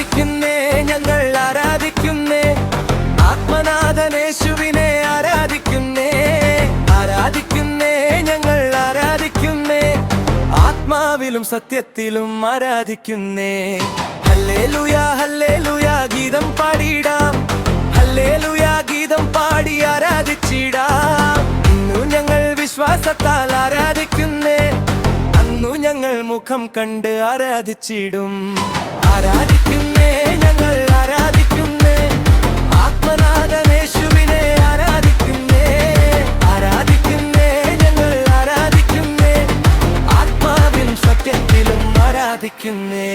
ആരാധിക്കുന്നേ, ഞങ്ങൾ ആരാധിക്കുന്നേ, ആത്മനാഥനേശുവിനെ ആരാധിക്കുന്നേ, ആരാധിക്കുന്നേ, ഞങ്ങൾ ആരാധിക്കുന്നേ, ആത്മാവിലും സത്യത്തിലും ആരാധിക്കുന്നേ. ഹല്ലേലൂയ ഹല്ലേലൂയ ഗീതം പാടിടാം, ഹല്ലേലൂയ ഗീതം പാടി ആരാധിച്ചിടാം. ഇന്നു ഞങ്ങൾ വിശ്വാസത്താൽ ആരാധിക്കുന്നേ, അന്നു ഞങ്ങൾ മുഖം കണ്ട് ആരാധിച്ചിടും. ആരാധിക്കുന്നേ, ഞങ്ങൾ ആരാധിക്കുന്നേ, ആത്മനാഥനേശുവിനെ ആരാധിക്കുന്നേ, ആരാധിക്കുന്നേ, ഞങ്ങൾ ആരാധിക്കുന്നേ, ആത്മാവിലും സത്യത്തിലും ആരാധിക്കുന്നേ.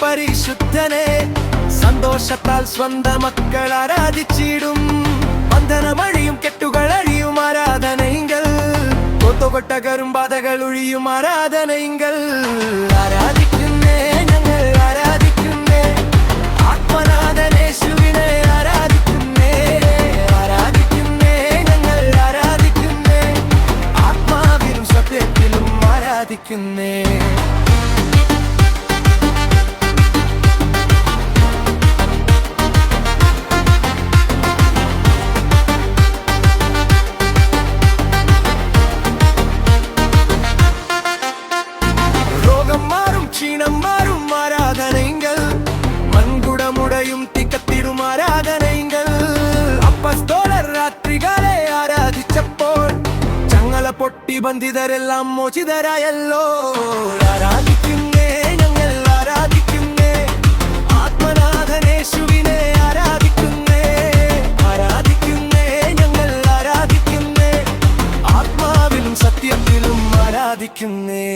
പരിശുദ്ധനെ സന്തോഷത്താൽ സ്വന്തം മക്കൾ ആരാധിച്ചിടും. ബന്ധനമഴിയും കെട്ടുകളഴിയും ആരാധനയിങ്കൽ, കൊത്തുകൊട്ടകരും ബാധകൾ ഒഴിയും ആരാധനയിങ്കൽ. ആരാധിക്കുന്നേ, ഞങ്ങൾ ആരാധിക്കുന്നേ, ആത്മനാഥനേശുവിനെ ആരാധിക്കുന്നേ, ആരാധിക്കുന്നേ, ഞങ്ങൾ ആരാധിക്കുന്നേ, ആത്മാവിലും സത്യത്തിലും ആരാധിക്കുന്നേ. ക്ഷീണം മാറും ആരാധനയിങ്കൽ, മൺകുടമുടയും തിക്കത്തിടും ആരാധനയിങ്കൽ. അപ്പസ്തോലർ രാത്രികാലെ ആരാധിച്ചപ്പോൾ ചങ്ങല പൊട്ടി ബന്ധിതരെല്ലാം മോചിതരായല്ലോ. ആരാധിക്കുന്നേ, ഞങ്ങൾ ആരാധിക്കുന്നേ, ആത്മനാഥനേശുവിനെ ആരാധിക്കുന്നേ, ആരാധിക്കുന്നേ, ഞങ്ങൾ ആരാധിക്കുന്നേ, ആത്മാവിലും സത്യത്തിലും ആരാധിക്കുന്നേ.